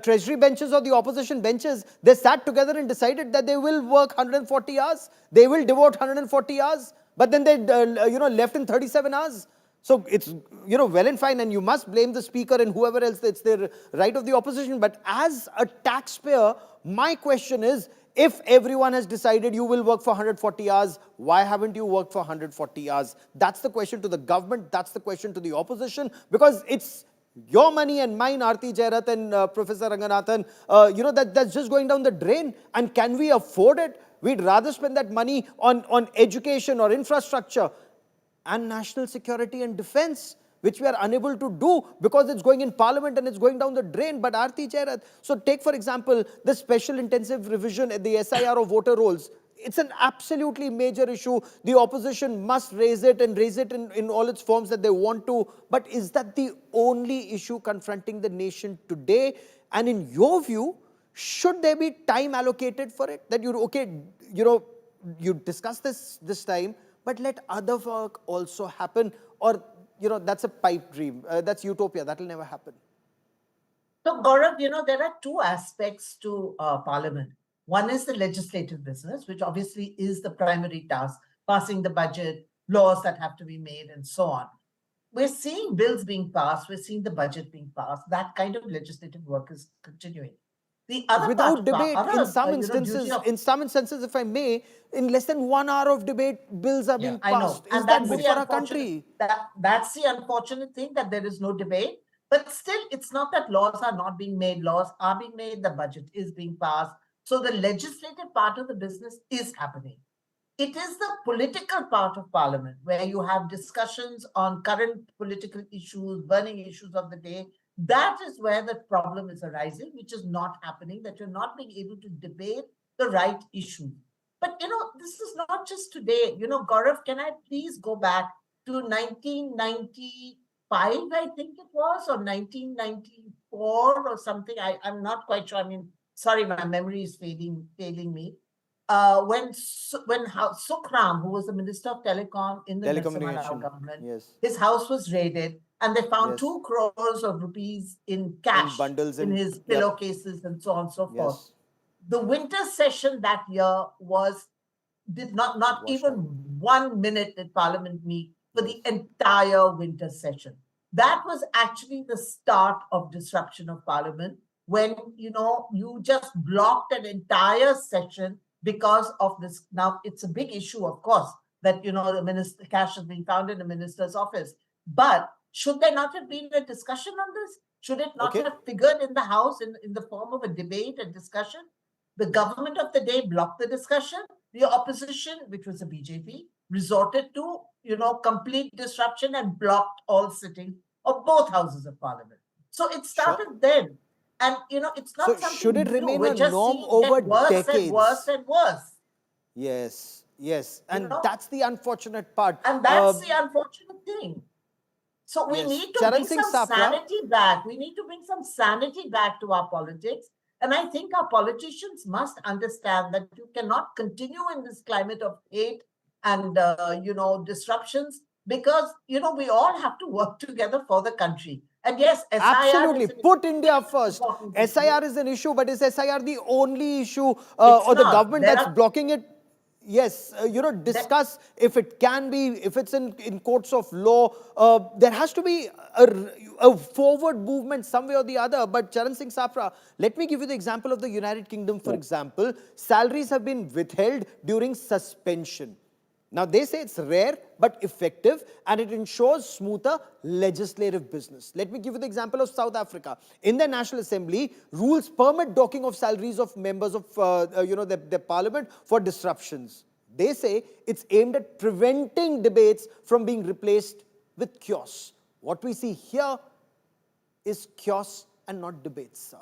treasury benches or the opposition benches, they sat together and decided that they will work 140 hours. They will devote 140 hours, but then they, left in 37 hours. So it's, well and fine, and you must blame the speaker and whoever else, it's their right of the opposition. But as a taxpayer, my question is, if everyone has decided you will work for 140 hours, why haven't you worked for 140 hours? That's the question to the government. That's the question to the opposition, because it's your money and mine, Aarti Jairath and Professor Ranganathan, that's just going down the drain. And can we afford it? We'd rather spend that money on education or infrastructure and national security and defense, which we are unable to do because it's going in parliament and it's going down the drain. But Aarti Jairath, so take for example, the special intensive revision at the SIR of voter rolls. It's an absolutely major issue. The opposition must raise it and raise it in all its forms that they want to. But is that the only issue confronting the nation today? And in your view, should there be time allocated for it? That you discuss this time, but let other work also happen? Or, that's a pipe dream. That's utopia. That will never happen. So, Gaurav, there are two aspects to Parliament. One is the legislative business, which obviously is the primary task, passing the budget, laws that have to be made, and so on. We're seeing bills being passed. We're seeing the budget being passed. That kind of legislative work is continuing. The other without debate, other, in some instances, if I may, in less than 1 hour of debate, bills are being passed. Is that good for our country? That's the unfortunate thing, that there is no debate. But still, it's not that laws are not being made. Laws are being made. The budget is being passed. So the legislative part of the business is happening. It is the political part of Parliament where you have discussions on current political issues, burning issues of the day. That is where the problem is arising, which is not happening, that you're not being able to debate the right issue. But, this is not just today. Gaurav, can I please go back to 1995, I think it was, or 1994 or something? I'm not quite sure. Sorry, my memory is failing me. When Sukhram, who was the Minister of Telecom in the Narasimha government, his house was raided, and they found 2 crores of rupees in cash, in bundles, in his pillowcases, and so on and so forth. The winter session that year did not even 1 minute did Parliament meet for the entire winter session. That was actually the start of disruption of Parliament, when, you just blocked an entire session because of this. Now, it's a big issue, of course, that, the cash has been found in the minister's office. But should there not have been a discussion on this? Should it not have figured in the House in the form of a debate and discussion? The government of the day blocked the discussion. The opposition, which was the BJP, resorted to, complete disruption and blocked all sittings of both houses of Parliament. So it started then. And, it's So not something should it new. remain We're a just norm seeing over get worse and worse decades? and worse. Yes, yes. And know? that's the unfortunate part. And that's the unfortunate thing. So we Yes. need to Charan bring Singh some Sapra. sanity back. We need to bring some sanity back to our politics. And I think our politicians must understand that you cannot continue in this climate of hate and, disruptions because, we all have to work together for the country. And yes, SIR Absolutely. is an Put India first. important issue. SIR is an issue, but is SIR the only issue It's or the not. government There that's are- blocking it? Yes, discuss if it can be, if it's in courts of law. There has to be a forward movement some way or the other. But Charan Singh Sapra, let me give you the example of the United Kingdom, for example. Salaries have been withheld during suspension. Now, they say it's rare but effective and it ensures smoother legislative business. Let me give you the example of South Africa. In their National Assembly, rules permit docking of salaries of members of their parliament for disruptions. They say it's aimed at preventing debates from being replaced with chaos. What we see here is chaos and not debates, sir.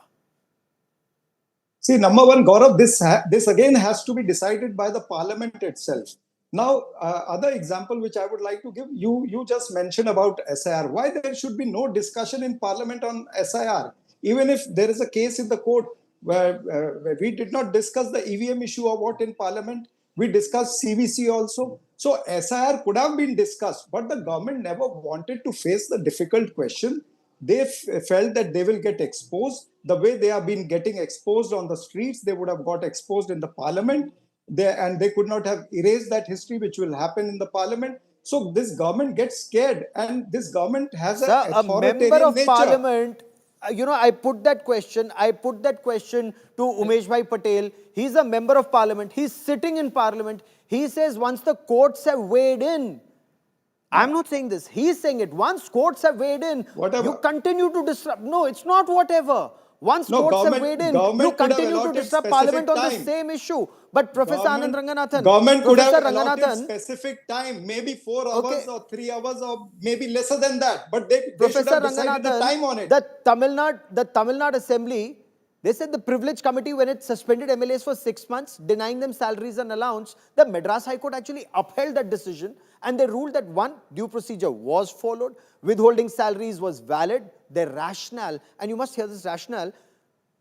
See, number one, Gaurav, this again has to be decided by the parliament itself. Now, other example which I would like to give, you just mentioned about SIR. Why there should be no discussion in parliament on SIR? Even if there is a case in the court where we did not discuss the EVM issue or what in parliament, we discussed CVC also. So SIR could have been discussed, but the government never wanted to face the difficult question. They felt that they will get exposed. The way they have been getting exposed on the streets, they would have got exposed in the parliament. They could not have erased that history which will happen in the parliament. So this government gets scared, and this government has an Sir, a member authoritarian of nature. parliament, I put that question to Umesh Bhai Patel. He's a member of parliament. He's sitting in parliament. He says once the courts have weighed in, I'm not saying this, he's saying it. Once courts have weighed in, Whatever. you continue to disrupt. No, it's not whatever. Once No, courts have government- weighed in, you government could have continue to allotted disrupt specific parliament on the time. same issue. But Professor Anand Ranganathan, Government could have Professor allotted Ranganathan, specific time, maybe 4 hours Okay. or 3 hours or maybe lesser than that. But they should Professor have decided the time on Ranganathan, it. the Tamil Nadu Assembly, they said the privilege committee, when it suspended MLAs for 6 months, denying them salaries and allowance, the Madras High Court actually upheld that decision and they ruled that one, due procedure was followed, withholding salaries was valid, their rationale, and you must hear this rationale,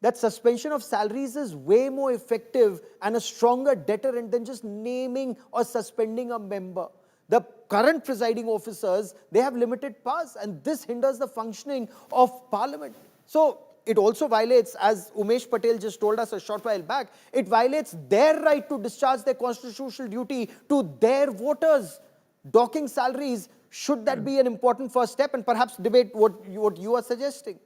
that suspension of salaries is way more effective and a stronger deterrent than just naming or suspending a member. The current presiding officers, they have limited powers and this hinders the functioning of parliament. So it also violates, as Umesh Patel just told us a short while back, it violates their right to discharge their constitutional duty to their voters. Docking salaries, should that be an important first step, and perhaps debate what you are suggesting?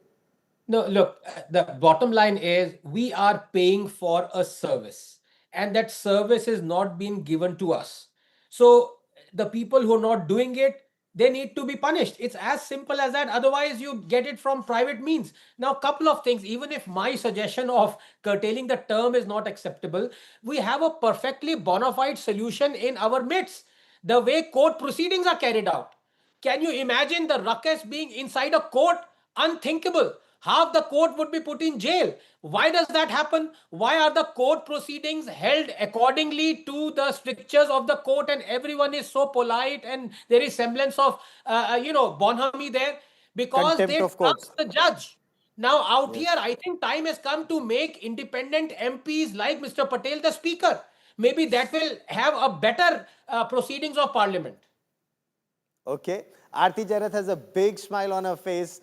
No, look, the bottom line is we are paying for a service and that service is not being given to us. So the people who are not doing it, they need to be punished. It's as simple as that. Otherwise, you get it from private means. Now, a couple of things, even if my suggestion of curtailing the term is not acceptable, we have a perfectly bona fide solution in our midst. The way court proceedings are carried out. Can you imagine the ruckus being inside a court? Unthinkable. Half the court would be put in jail. Why does that happen? Why are the court proceedings held accordingly to the strictures of the court and everyone is so polite and there is semblance of, bonhomie there? Because Contempt they of court. trust the judge. Now out here, I think time has come to make independent MPs like Mr. Patel the speaker. Maybe that will have a better proceedings of parliament. Okay. Aarti Jarath has a big smile on her face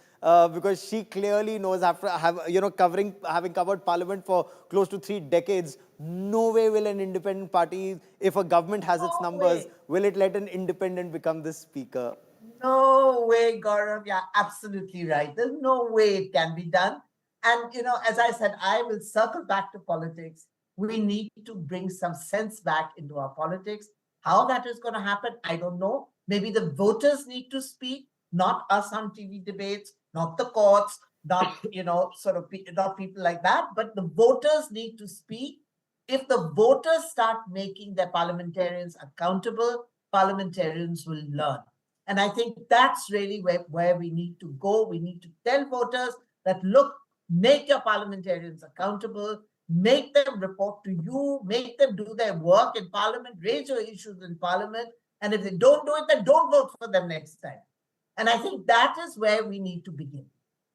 because she clearly knows, after having covered parliament for close to 3 decades, no way will an independent party, if a government has its numbers, will it let an independent become the speaker? No way, Gaurav. Yeah, absolutely right. There's no way it can be done. And, as I said, I will circle back to politics. We need to bring some sense back into our politics. How that is going to happen, I don't know. Maybe the voters need to speak, not us on TV debates, not the courts, not, not people like that, but the voters need to speak. If the voters start making their parliamentarians accountable, parliamentarians will learn. And I think that's really where we need to go. We need to tell voters that, look, make your parliamentarians accountable, make them report to you, make them do their work in Parliament, raise your issues in Parliament, and if they don't do it, then don't vote for them next time. And I think that is where we need to begin,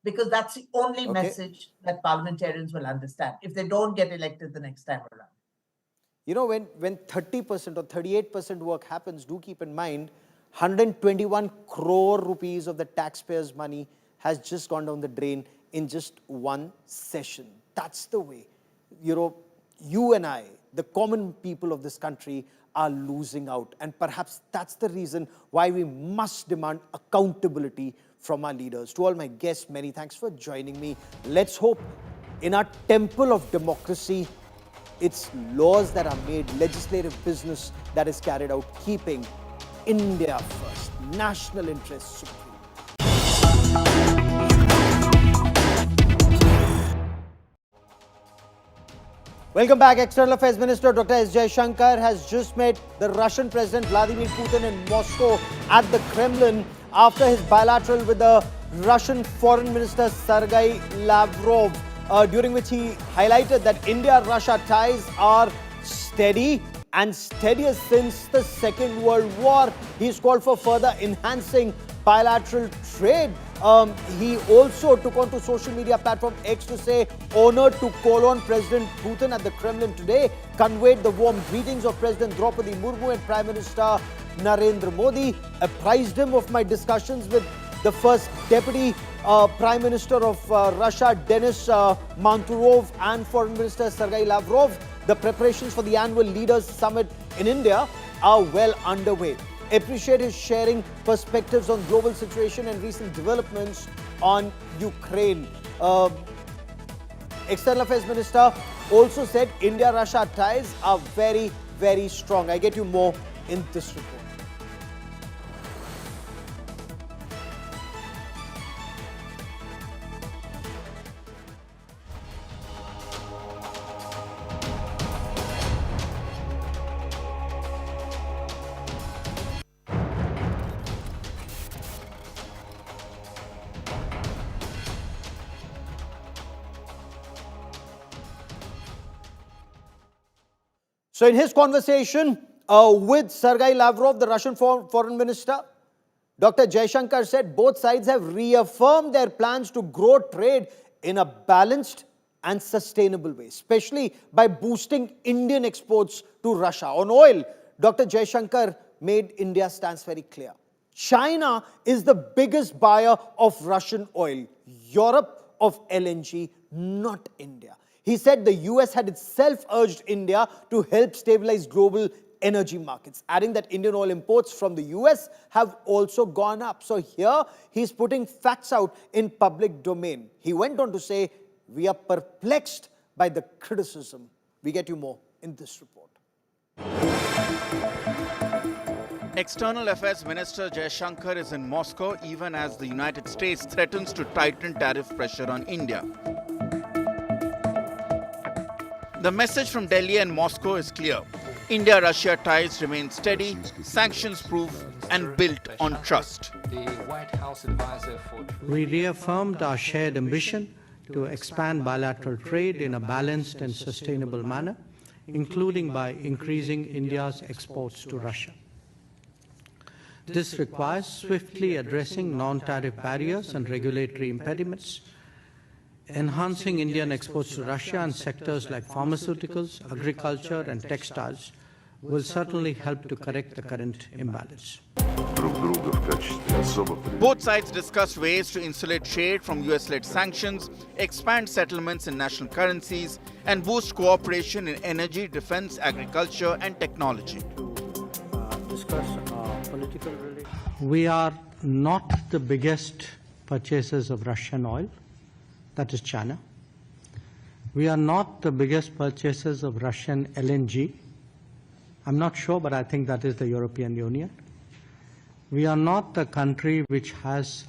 because that's the only message that parliamentarians will understand if they don't get elected the next time around. You know, when 30% or 38% work happens, do keep in mind 121 crore rupees of the taxpayers' money has just gone down the drain in just one session. That's the way, you know, you and I, the common people of this country, are losing out. And perhaps that's the reason why we must demand accountability from our leaders. To all my guests, many thanks for joining me. Let's hope in our temple of democracy, it's laws that are made, legislative business that is carried out, keeping India first, national interests supreme. Welcome back. External Affairs Minister Dr. S. Jaishankar has just met the Russian President Vladimir Putin in Moscow at the Kremlin after his bilateral with the Russian Foreign Minister Sergei Lavrov, during which he highlighted that India-Russia ties are steady and steadier since the Second World War. He's called for further enhancing bilateral trade. He also took onto social media platform X to say, honored to call on President Putin at the Kremlin today, conveyed the warm greetings of President Draupadi Murmu and Prime Minister Narendra Modi, apprised him of my discussions with the first Deputy Prime Minister of Russia, Denis Manturov, and Foreign Minister Sergei Lavrov. The preparations for the annual Leaders Summit in India are well underway. Appreciate his sharing perspectives on global situation and recent developments on Ukraine. External Affairs Minister also said India-Russia ties are very, very strong. I get you more in this report. So in his conversation with Sergei Lavrov, the Russian foreign minister, Dr. Jaishankar said both sides have reaffirmed their plans to grow trade in a balanced and sustainable way, especially by boosting Indian exports to Russia. On oil, Dr. Jaishankar made India's stance very clear. China is the biggest buyer of Russian oil, Europe of LNG, not India. He said the US had itself urged India to help stabilize global energy markets, adding that Indian oil imports from the US have also gone up. So here he's putting facts out in public domain. He went on to say, we are perplexed by the criticism. We get you more in this report. External Affairs Minister Jaishankar is in Moscow even as the United States threatens to tighten tariff pressure on India. The message from Delhi and Moscow is clear. India-Russia ties remain steady, sanctions-proof and built on trust. We reaffirmed our shared ambition to expand bilateral trade in a balanced and sustainable manner, including by increasing India's exports to Russia. This requires swiftly addressing non-tariff barriers and regulatory impediments, enhancing Indian exports to Russia and sectors like pharmaceuticals, agriculture and textiles will certainly help to correct the current imbalance. Both sides discussed ways to insulate trade from US-led sanctions, expand settlements in national currencies, and boost cooperation in energy, defense, agriculture, and technology. We are not the biggest purchasers of Russian oil. That is China. We are not the biggest purchasers of Russian LNG. I'm not sure, but I think that is the European Union. We are not the country which has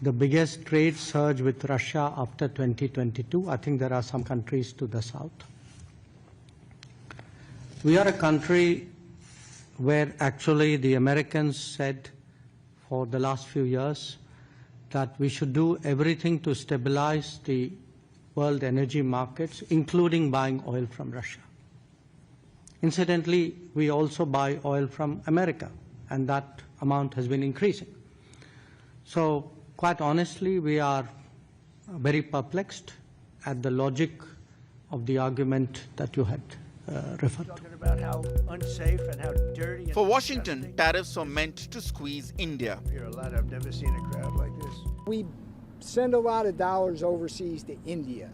the biggest trade surge with Russia after 2022. I think there are some countries to the south. We are a country where actually the Americans said for the last few years, that we should do everything to stabilize the world energy markets, including buying oil from Russia. Incidentally, we also buy oil from America, and that amount has been increasing. So, quite honestly, we are very perplexed at the logic of the argument that you had referred to. About how unsafe and how dirty. For Washington, tariffs are meant to squeeze India. Here a lot. I've never seen a crowd like this. We send a lot of dollars overseas to India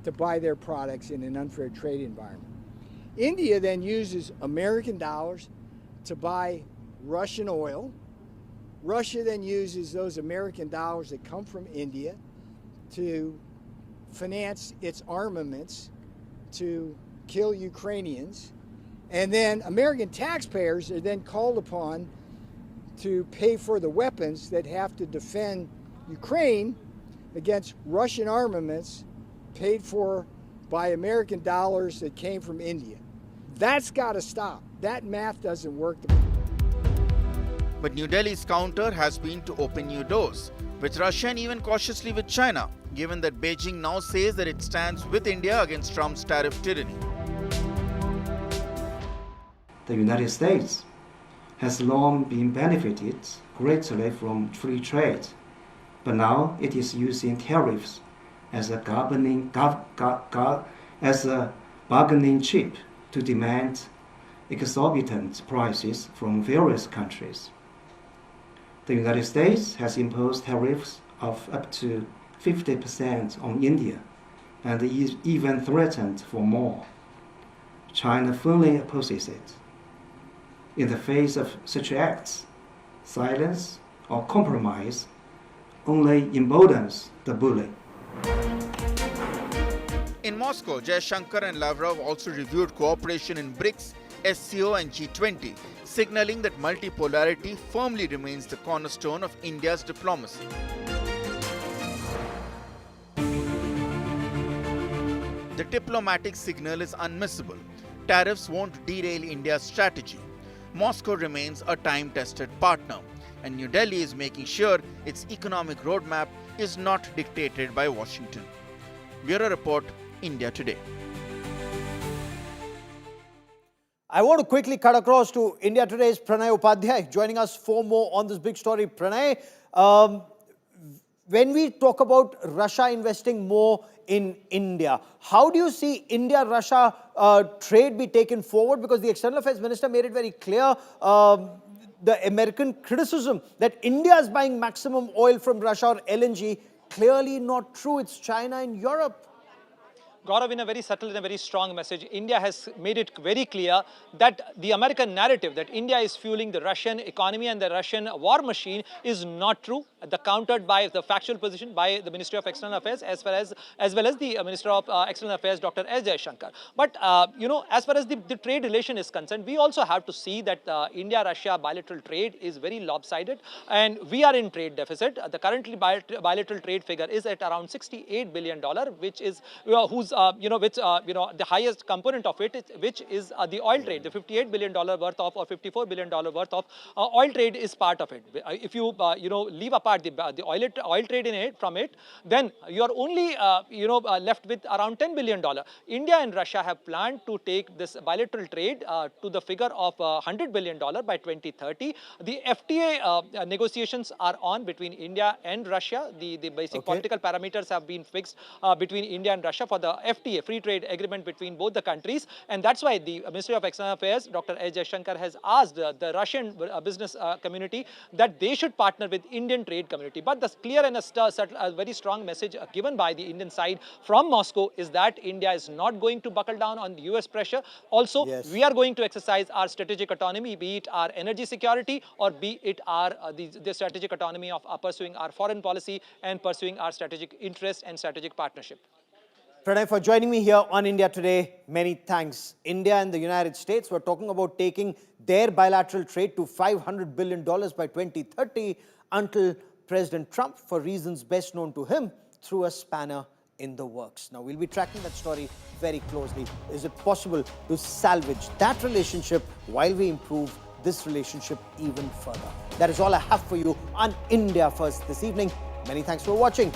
to buy their products in an unfair trade environment. India then uses American dollars to buy Russian oil. Russia then uses those American dollars that come from India to finance its armaments to kill Ukrainians. And then American taxpayers are then called upon to pay for the weapons that have to defend Ukraine against Russian armaments paid for by American dollars that came from India. That's got to stop. That math doesn't work. But New Delhi's counter has been to open new doors, with Russia and even cautiously with China, given that Beijing now says that it stands with India against Trump's tariff tyranny. The United States has long been benefited greatly from free trade, but now it is using tariffs as a bargaining chip to demand exorbitant prices from various countries. The United States has imposed tariffs of up to 50% on India and even threatened for more. China firmly opposes it. In the face of such acts, silence or compromise only emboldens the bully. In Moscow, Jaishankar and Lavrov also reviewed cooperation in BRICS, SCO and G20, signaling that multipolarity firmly remains the cornerstone of India's diplomacy. The diplomatic signal is unmissable. Tariffs won't derail India's strategy. Moscow remains a time-tested partner, and New Delhi is making sure its economic roadmap is not dictated by Washington. Bureau Report, India Today. I want to quickly cut across to India Today's Pranay Upadhyay, joining us for more on this big story. Pranay, when we talk about Russia investing more in India, how do you see India-Russia trade be taken forward? Because the External Affairs Minister made it very clear, the American criticism that India is buying maximum oil from Russia or LNG, clearly not true. It's China and Europe. Gaurav, in a very subtle and a very strong message, India has made it very clear that the American narrative that India is fueling the Russian economy and the Russian war machine is not true. Countered by the factual position by the Ministry of External Affairs as well as the Minister of External Affairs, Dr. S. Jaishankar. But, as far as the trade relation is concerned, we also have to see that India-Russia bilateral trade is very lopsided and we are in trade deficit. The currently bilateral trade figure is at around $68 billion, which is, the highest component of it, which is the oil trade. The $58 billion worth of or $54 billion worth of oil trade is part of it. If you, leave apart the oil trade from it, then you are only, left with around $10 billion. India and Russia have planned to take this bilateral trade to the figure of $100 billion by 2030. The FTA negotiations are on between India and Russia. The basic political parameters have been fixed between India and Russia for the FTA, free trade agreement between both the countries. And that's why the Ministry of External Affairs, Dr. S. Jaishankar, has asked the Russian business community that they should partner with Indian trade community. But the clear and a very strong message given by the Indian side from Moscow is that India is not going to buckle down on the US pressure. Also, we are going to exercise our strategic autonomy, be it our energy security or be it our the strategic autonomy of pursuing our foreign policy and pursuing our strategic interest and strategic partnership. Pranay, for joining me here on India Today, many thanks. India and the United States were talking about taking their bilateral trade to $500 billion by 2030 until President Trump, for reasons best known to him, threw a spanner in the works. Now, we'll be tracking that story very closely. Is it possible to salvage that relationship while we improve this relationship even further? That is all I have for you on India First this evening. Many thanks for watching.